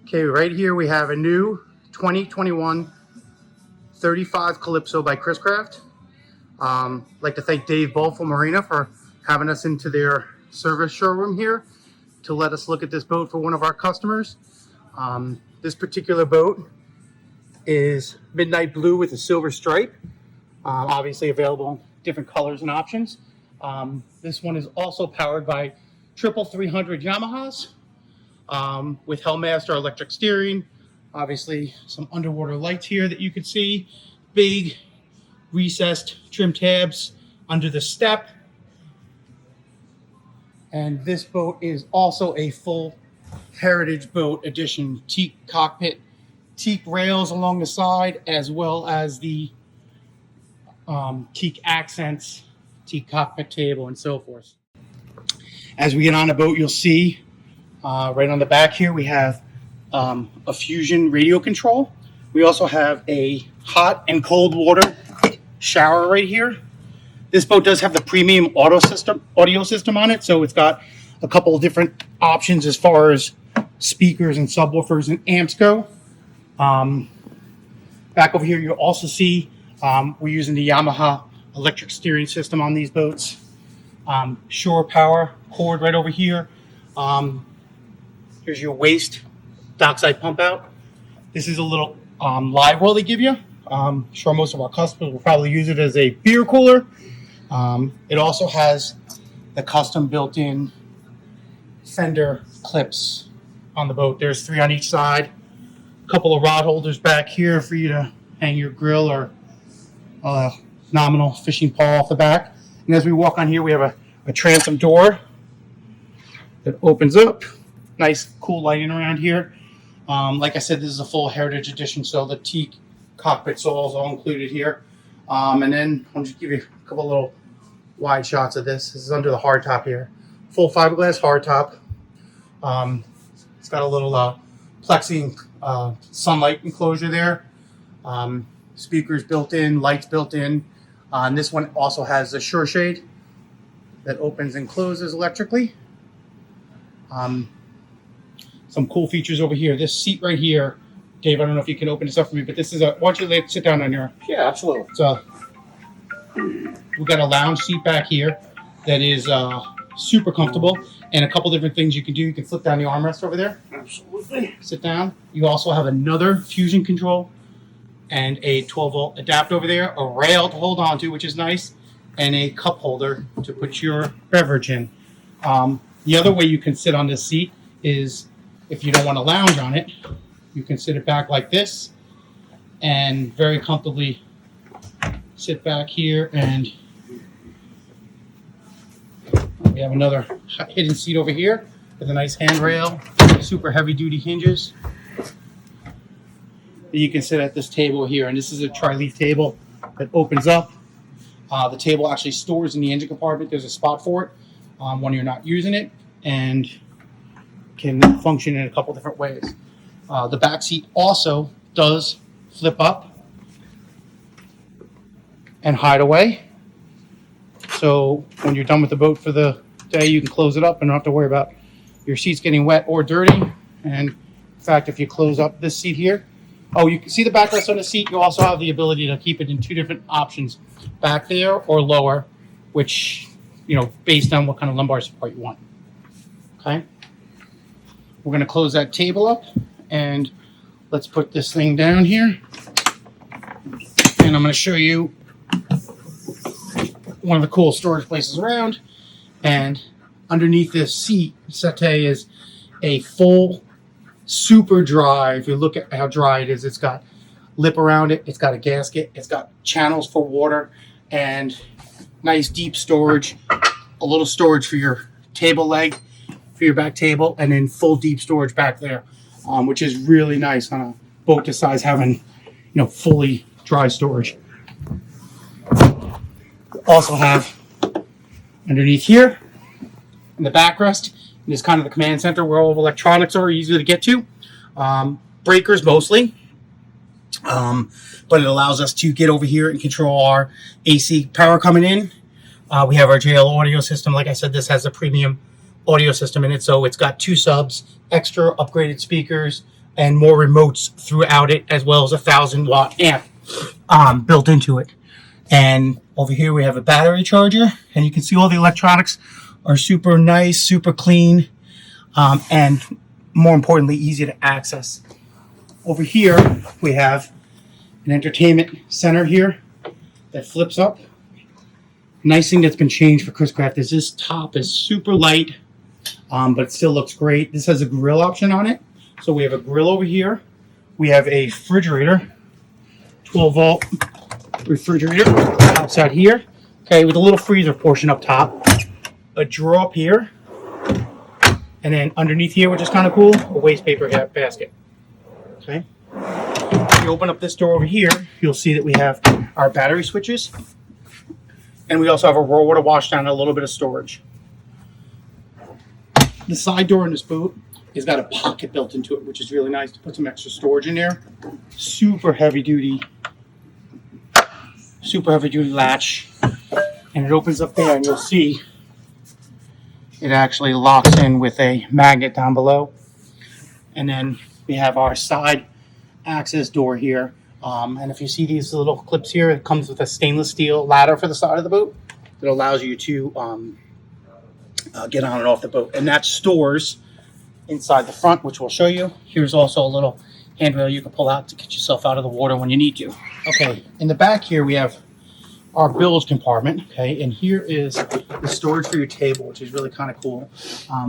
Okay, right here we have a new 2021 35 Calypso by Chris Craft. I'd like to thank Dave Bull from Marina for having us into their service showroom here to let us look at this boat for one of our customers. This particular boat is midnight blue with a silver stripe, obviously available in different colors and options. This one is also powered by triple 300 Yamahas with Helm electric steering. Obviously some underwater lights here that you can see, big recessed trim tabs under the step. And this boat is also a full heritage boat edition, teak cockpit, teak rails along the side, as well as the teak accents, teak cockpit table, and so forth. As we get on the boat, you'll see right on the back here we have a Fusion radio control. We also have a hot and cold water shower right here. This boat does have the premium audio system on it, so it's got a couple of different options as far as speakers and subwoofers and amps go. Back over here, you'll also see we're using the Yamaha electric steering system on these boats. Shore power cord right over here. Here's your waste dockside pump out. This is a little live well they give you. I'm sure most of our customers will probably use it as a beer cooler. It also has the custom built-in fender clips on the boat. There's 3 on each side. A couple of rod holders back here for you to hang your grill or a nominal fishing pole off the back. And as we walk on here, we have a transom door that opens up. Nice, cool lighting around here. Like I said, this is a full heritage edition, so the teak cockpit soles all included here. And then I'll just give you a couple little wide shots of this. This is under the hardtop here. Full fiberglass hardtop. It's got a little plexi sunlight enclosure there. Speakers built in, lights built in. And this one also has a shore shade that opens and closes electrically. Some cool features over here. This seat right here, Dave, I don't know if you can open this up for me, but this is a, why don't you sit down on here? Yeah, absolutely. So we've got a lounge seat back here that is super comfortable, and a couple different things you can do. You can flip down the armrest over there. Absolutely. Sit down. You also have another Fusion control and a 12-volt adapter over there, a rail to hold on to, which is nice, and a cup holder to put your beverage in. The other way you can sit on this seat is if you don't want to lounge on it, you can sit it back like this and very comfortably sit back here. And we have another hidden seat over here with a nice handrail, super heavy duty hinges. You can sit at this table here, and this is a tri-leaf table that opens up. The table actually stores in the engine compartment. There's a spot for it when you're not using it, and can function in a couple different ways. The back seat also does flip up and hide away. So when you're done with the boat for the day, you can close it up and not have to worry about your seats getting wet or dirty. And in fact, if you close up this seat here, oh, you can see the backrest on the seat. You also have the ability to keep it in 2 different options, back there or lower, which, you know, based on what kind of lumbar support you want. Okay. We're going to close that table up, and let's put this thing down here. And I'm going to show you one of the cool storage places around. And underneath this seat settee is a full super dry. If you look at how dry it is, it's got lip around it, it's got a gasket, it's got channels for water, and nice deep storage, a little storage for your table leg, for your back table, and then full deep storage back there, which is really nice on a boat this size, having, you know, fully dry storage. We also have underneath here in the backrest is kind of the command center where all of electronics are easy to get to. Breakers mostly, but it allows us to get over here and control our AC power coming in. We have our JL audio system. Like I said, this has a premium audio system in it, so it's got 2 subs, extra upgraded speakers, and more remotes throughout it, as well as a 1,000-watt amp built into it. And over here we have a battery charger, and you can see all the electronics are super nice, super clean, and more importantly, easy to access. Over here we have an entertainment center here that flips up. Nice thing that's been changed for Chris-Craft is this top is super light, but it still looks great. This has a grill option on it. So we have a grill over here. We have a refrigerator, 12-volt refrigerator outside here. Okay, with a little freezer portion up top. A drawer up here. And then underneath here, which is kind of cool, a waste paper basket. Okay. If you open up this door over here, you'll see that we have our battery switches. And we also have a raw water washdown and a little bit of storage. The side door in this boat has got a pocket built into it, which is really nice to put some extra storage in there. Super heavy duty latch. And it opens up there, and you'll see it actually locks in with a magnet down below. And then we have our side access door here. And if you see these little clips here, it comes with a stainless steel ladder for the side of the boat that allows you to get on and off the boat. And that stores inside the front, which we'll show you. Here's also a little handrail you can pull out to get yourself out of the water when you need to. Okay, in the back here we have our bilge compartment. Okay, and here is the storage for your table, which is really kind of cool,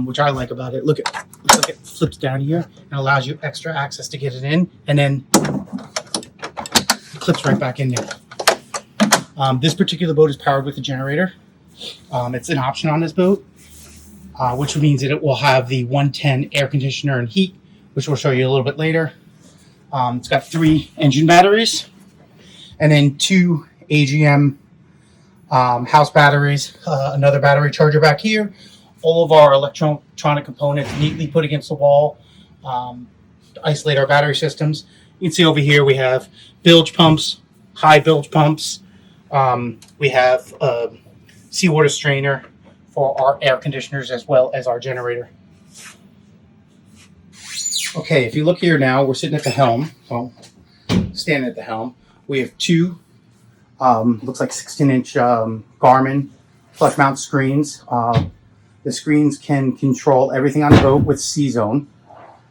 which I like about it. Look at it flips down here and allows you extra access to get it in, and then clips right back in there. This particular boat is powered with a generator. It's an option on this boat, which means that it will have the 110 air conditioner and heat, which we'll show you a little bit later. It's got 3 engine batteries and then 2 AGM house batteries, another battery charger back here. All of our electronic components neatly put against the wall to isolate our battery systems. You can see over here we have bilge pumps, high bilge pumps. We have a seawater strainer for our air conditioners as well as our generator. Okay, if you look here now, we're sitting at the helm. Well, standing at the helm. We have 2, looks like 16-inch Garmin flush mount screens. The screens can control everything on the boat with C-Zone,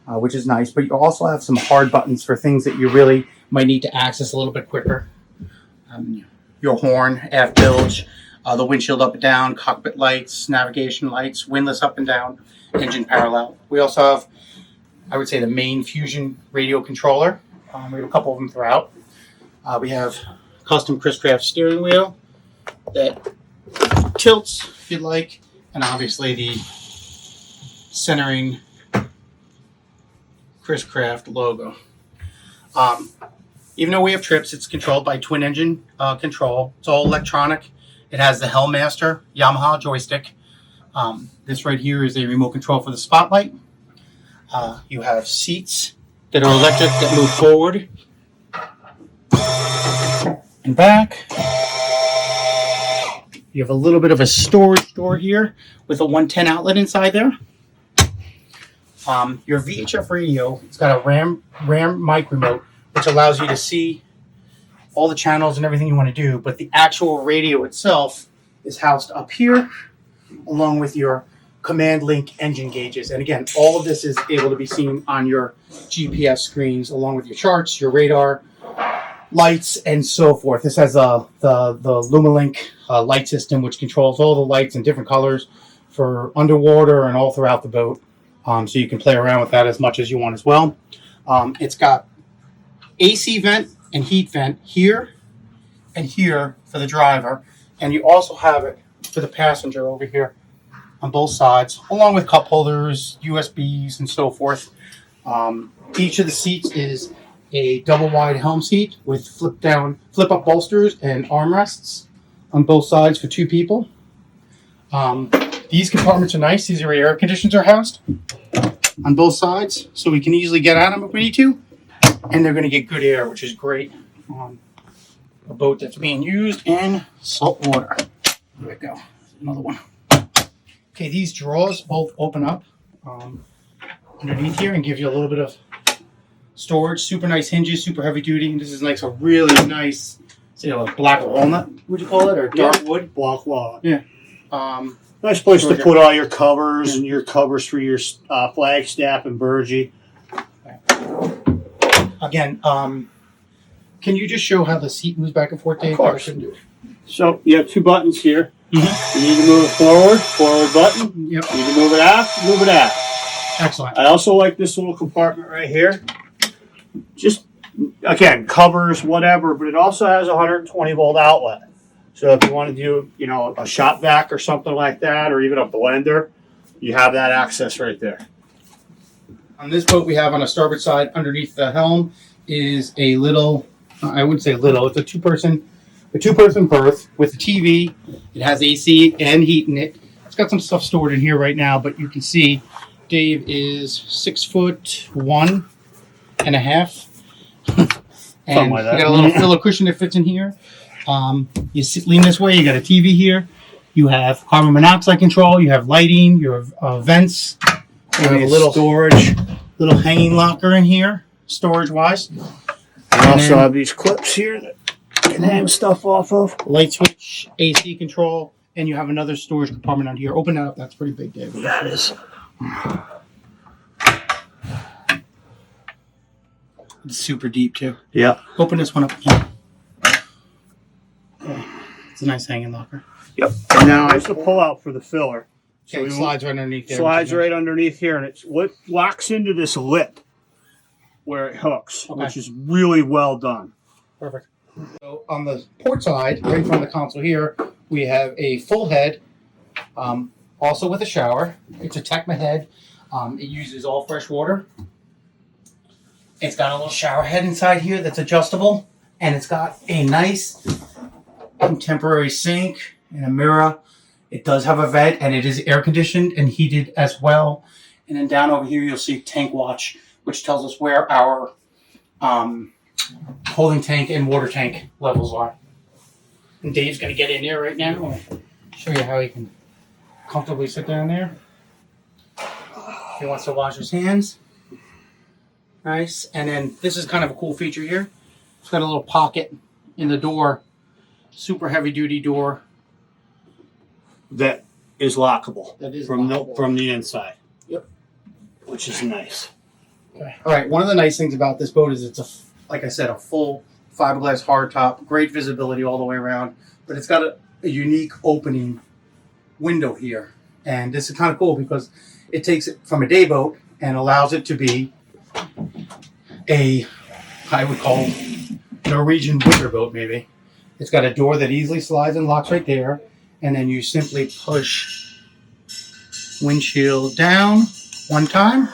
which is nice, but you also have some hard buttons for things that you really might need to access a little bit quicker. Your horn, aft bilge, the windshield up and down, cockpit lights, navigation lights, windlass up and down, engine parallel. We also have, I would say, the main Fusion radio controller. We have a couple of them throughout. We have custom Chris-Craft steering wheel that tilts if you'd like, and obviously the centering Chris-Craft logo. Even though we have trips, it's controlled by twin engine control. It's all electronic. It has the Helm Master Yamaha joystick. This right here is a remote control for the spotlight. You have seats that are electric that move forward and back. You have a little bit of a storage door here with a 110 outlet inside there. Your Vhf Radio, it's got a RAM mic remote, which allows you to see all the channels and everything you want to do, but the actual radio itself is housed up here along with your command link engine gauges. And again, all of this is able to be seen on your GPS screens along with your charts, your radar, lights, and so forth. This has the Luma Link light system, which controls all the lights in different colors for underwater and all throughout the boat. So you can play around with that as much as you want as well. It's got AC vent and heat vent here and here for the driver. And you also have it for the passenger over here on both sides, along with cup holders, USBs, and so forth. Each of the seats is a double wide helm seat with flip up bolsters and armrests on both sides for 2 people. These compartments are nice. These are where air conditioners are housed on both sides, so we can easily get at them if we need to. And they're going to get good air, which is great on a boat that's being used in salt water. There we go. Another one. Okay, these drawers both open up underneath here and give you a little bit of storage. Super nice hinges, super heavy duty. And this is like a really nice, say, like black walnut, would you call it, or dark wood? Black walnut. Yeah. Nice place to put all your covers and your covers for your flagstaff and burgee. Again, can you just show how the seat moves back and forth, Dave? Of course. I couldn't do it. So you have two buttons here. Mm-hmm. You need to move it forward button. Yep. You need to move it aft. Excellent. I also like this little compartment right here. Just, again, covers, whatever, but it also has a 120 volt outlet. So if you want to do, you know, a shop vac or something like that, or even a blender, you have that access right there. On this boat we have on the starboard side underneath the helm is a little, I wouldn't say little, it's a two-person berth with a TV. It has AC and heat in it. It's got some stuff stored in here right now, but you can see Dave is 6'1.5". And Something like that. You got a little pillow cushion that fits in here. You lean this way, you got a TV here. You have carbon monoxide control, you have lighting, you have vents. You have a little storage, little hanging locker in here, storage-wise. I also have these clips here that can hang stuff off of. Light switch, AC control, and you have another storage compartment on here. Open that up. That's pretty big, Dave. That is. It's super deep, too. Yeah. Open this one up again. Okay. It's a nice hanging locker. Yep. And now it's the pull-out for the filler. So it slides right underneath there. Slides right underneath here, and it's what locks into this lip where it hooks, which is really well done. Perfect. So on the port side, right in front of the console here, we have a full head, also with a shower. It's a Tecma head. It uses all fresh water. It's got a little shower head inside here that's adjustable, and it's got a nice contemporary sink and a mirror. It does have a vent, and it is air conditioned and heated as well. And then down over here, you'll see tank watch, which tells us where our holding tank and water tank levels are. And Dave's going to get in there right now and show you how he can comfortably sit down there. If he wants to wash his hands. Nice. And then this is kind of a cool feature here. It's got a little pocket in the door. Super heavy duty door. That is lockable. That is from lockable. from the inside. Yep. Which is nice. Okay. All right. One of the nice things about this boat is it's like I said, a full fiberglass hardtop, great visibility all the way around, but it's got a unique opening window here. And this is kind of cool because it takes it from a day boat and allows it to be I would call Norwegian winter boat maybe. It's got a door that easily slides and locks right there. And then you simply push windshield down one time.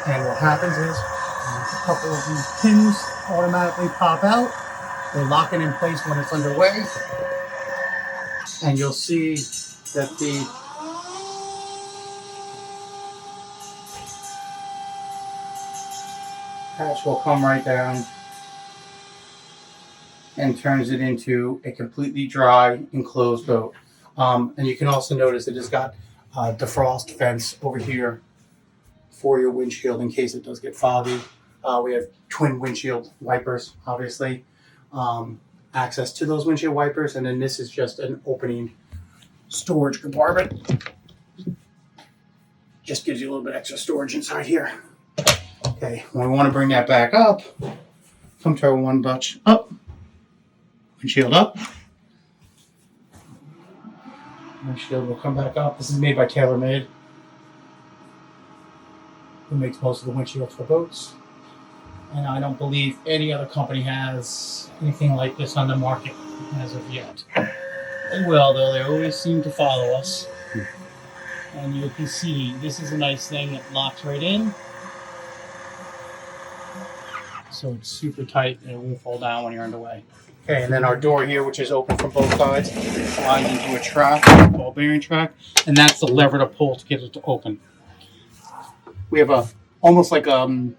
And what happens is a couple of these pins automatically pop out. They lock it in place when it's underway. And you'll see that the hatch will come right down and turns it into a completely dry, enclosed boat. And you can also notice it has got defrost vents over here for your windshield in case it does get foggy. We have twin windshield wipers, obviously. Access to those windshield wipers, and then this is just an opening storage compartment. Just gives you a little bit extra storage inside here. Okay, when we want to bring that back up, come to our one notch up. Windshield up. Windshield will come back up. This is made by TaylorMade, who makes most of the windshields for boats. And I don't believe any other company has anything like this on the market as of yet. They will, though. They always seem to follow us. And you can see this is a nice thing that locks right in. So it's super tight and it won't fall down when you're underway. Okay, and then our door here, which is open from both sides, slides into a track, ball bearing track, and that's the lever to pull to get it to open. We have almost like a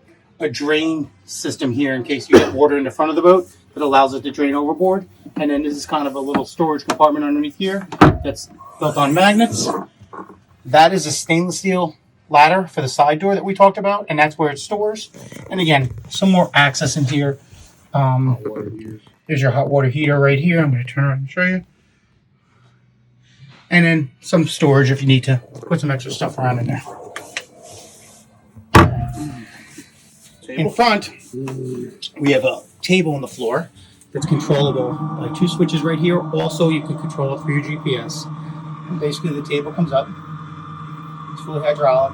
drain system here in case you get water in the front of the boat that allows it to drain overboard. And then this is kind of a little storage compartment underneath here that's built on magnets. That is a stainless steel ladder for the side door that we talked about, and that's where it stores. And again, some more access in here. There's your hot water heater right here. I'm going to turn around and show you. And then some storage if you need to put some extra stuff around in there. In front, we have a table on the floor that's controllable by 2 switches right here. Also, you can control it through your GPS. And basically, the table comes up. It's fully hydraulic.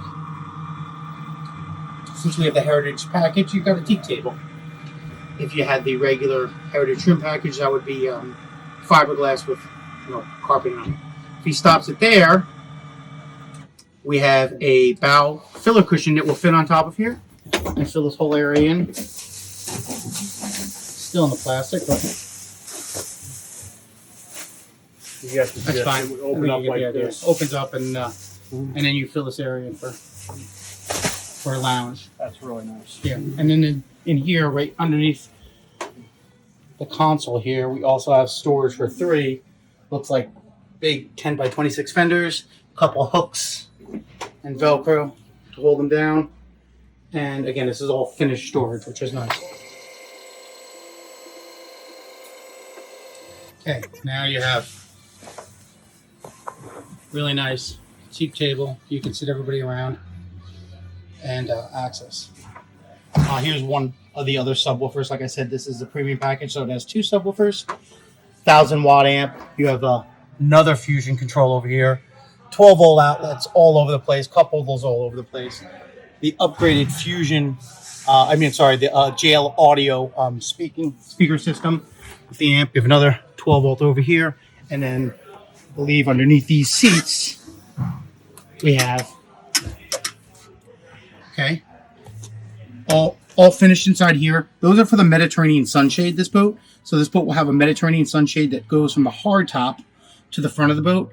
Since we have the Heritage package, you've got a teak table. If you had the regular Heritage trim package, that would be fiberglass with carpeting on it. If he stops it there, we have a bow filler cushion that will fit on top of here and fill this whole area in. Still in the plastic, but that's fine. It would open up like this. Opens up and then you fill this area in for a lounge. That's really nice. Yeah, and then in here, right underneath the console here, we also have storage for 3. Looks like big 10 by 26 fenders, a couple hooks and Velcro to hold them down. And again, this is all finished storage, which is nice. Okay, now you have really nice teak table. You can sit everybody around and access. Here's one of the other subwoofers. Like I said, this is the premium package, so it has 2 subwoofers, 1000 watt amp. You have another fusion control over here, 12 volt outlets all over the place, couples all over the place. The upgraded fusion, the JL audio speaker system with the amp. You have another 12 volt over here, and then I believe underneath these seats we have all finished inside here. Those are for the Mediterranean sunshade, this boat. So this boat will have a Mediterranean sunshade that goes from the hard top to the front of the boat.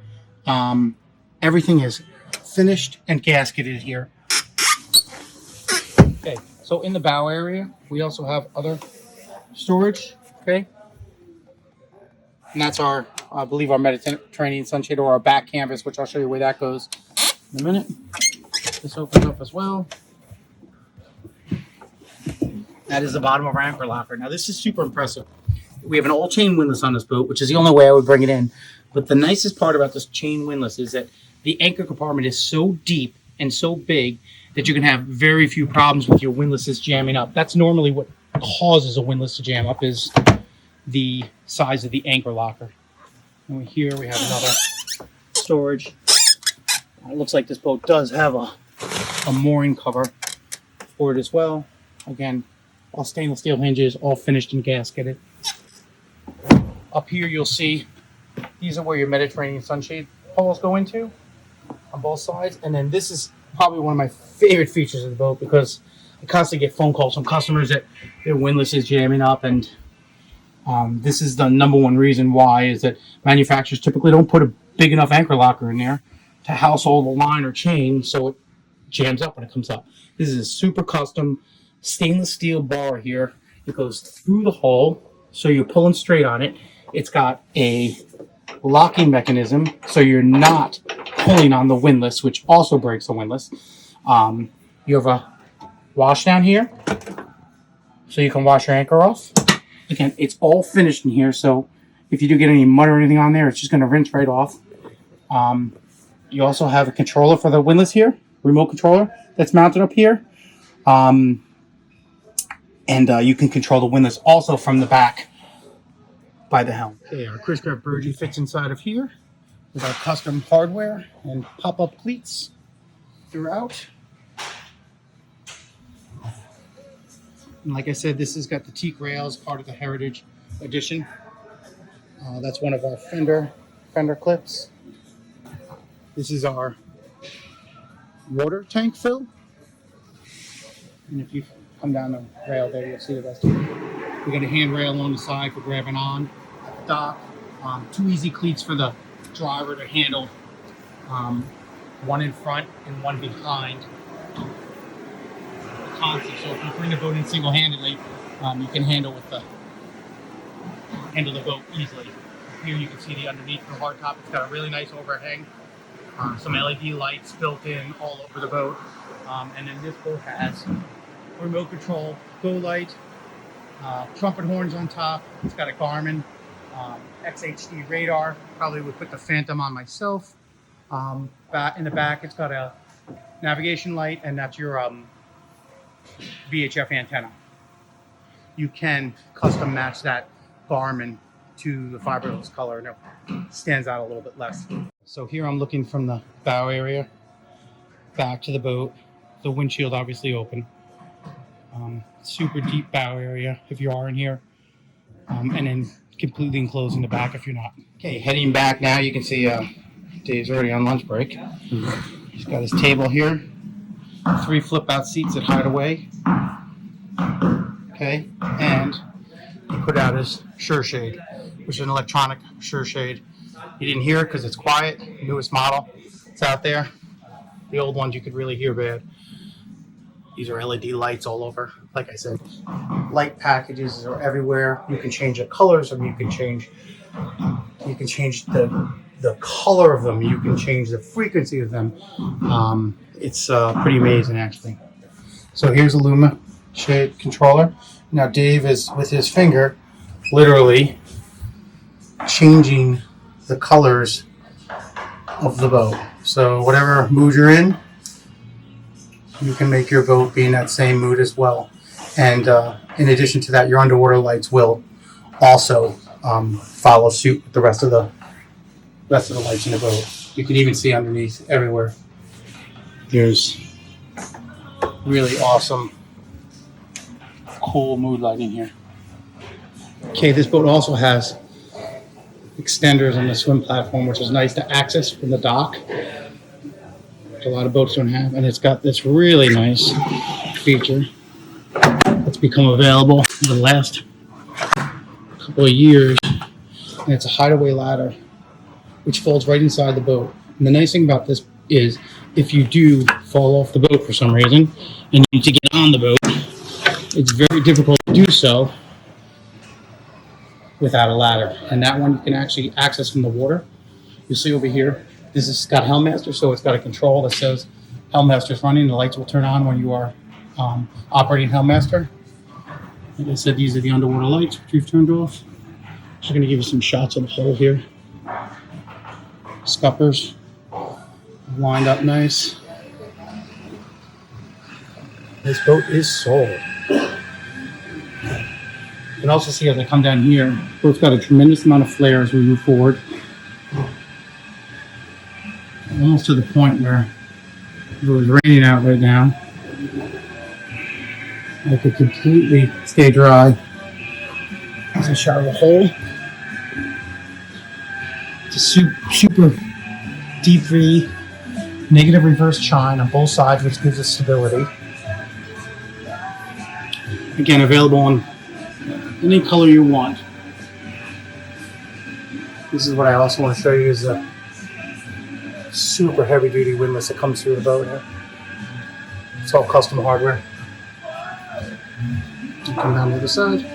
Everything is finished and gasketed here. Okay, so in the bow area, we also have other storage, okay? And that's our, I believe, our Mediterranean sunshade, or our back canvas, which I'll show you where that goes in a minute. This opens up as well. That is the bottom of our anchor locker. Now, this is super impressive. We have an all-chain windlass on this boat, which is the only way I would bring it in. But the nicest part about this chain windlass is that the anchor compartment is so deep and so big that you can have very few problems with your windlasses jamming up. That's normally what causes a windlass to jam up, is the size of the anchor locker. And here we have another storage. It looks like this boat does have a mooring cover for it as well. Again, all stainless steel hinges, all finished and gasketed. Up here you'll see these are where your Mediterranean sunshade holes go into on both sides. And then this is probably one of my favorite features of the boat, because I constantly get phone calls from customers that their windlass is jamming up, and this is the number one reason why, is that manufacturers typically don't put a big enough anchor locker in there to house all the line or chain, so it jams up when it comes up. This is a super custom stainless steel bar here. It goes through the hole, so you're pulling straight on it. It's got a locking mechanism, so you're not pulling on the windlass, which also breaks the windlass. You have a wash down here, so you can wash your anchor off. Again, it's all finished in here, so if you do get any mud or anything on there, it's just going to rinse right off. You also have a controller for the windlass here, remote controller that's mounted up here. And you can control the windlass also from the back by the helm. Okay, our Chris Craft Burgee fits inside of here with our custom hardware and pop-up cleats throughout. And like I said, this has got the teak rails, part of the Heritage Edition. That's one of our fender clips. This is our water tank fill. And if you come down the rail there, you'll see the rest of it. We got a handrail along the side for grabbing on at the dock. 2 easy cleats for the driver to handle. One in front and one behind the console. So if you bring the boat in single-handedly, you can handle the boat easily. Here you can see the underneath the hard top. It's got a really nice overhang. Some LED lights built in all over the boat. And then this boat has remote control go light, trumpet horns on top. It's got a Garmin XHD radar. Probably would put the Phantom on myself. In the back, it's got a navigation light, and that's your VHF antenna. You can custom match that Garmin to the fiberglass color, and it stands out a little bit less. So here I'm looking from the bow area back to the boat. The windshield obviously open. Super deep bow area if you are in here, and then completely enclosed in the back if you're not. Okay, heading back now, you can see Dave's already on lunch break. He's got his table here, 3 flip-out seats at Hideaway. Okay, and he put out his sure shade, which is an electronic sure shade. You didn't hear it because it's quiet, newest model. It's out there. The old ones you could really hear bad. These are LED lights all over. Like I said, light packages are everywhere. You can change the colors of them. You can change the color of them. You can change the frequency of them. It's pretty amazing, actually. So here's a Luma shade controller. Now Dave is, with his finger, literally changing the colors of the boat. So whatever mood you're in, you can make your boat be in that same mood as well. And in addition to that, your underwater lights will also follow suit with the rest of the lights in the boat. You can even see underneath everywhere. There's really awesome, cool mood lighting here. Okay, this boat also has extenders on the swim platform, which is nice to access from the dock. A lot of boats don't have, and it's got this really nice feature that's become available in the last couple of years, and it's a Hideaway Ladder, which folds right inside the boat. And the nice thing about this is, if you do fall off the boat for some reason and you need to get on the boat, it's very difficult to do so without a ladder. And that one you can actually access from the water. You see over here, this has got Helm Master, so it's got a control that says Helm Master is running. The lights will turn on when you are operating Helm Master. Like I said, these are the underwater lights which we've turned off. Just going to give you some shots of the hull here. Scuppers lined up nice. This boat is sold. You can also see as I come down here, the boat's got a tremendous amount of flare as we move forward. Almost to the point where if it was raining out right now, I could completely stay dry. As I shower the hole. It's a super deep V, negative reverse chine on both sides, which gives us stability. Again, available in any color you want. This is what I also want to show you, is a super heavy duty windlass that comes through the boat here. It's all custom hardware. Come down to the side.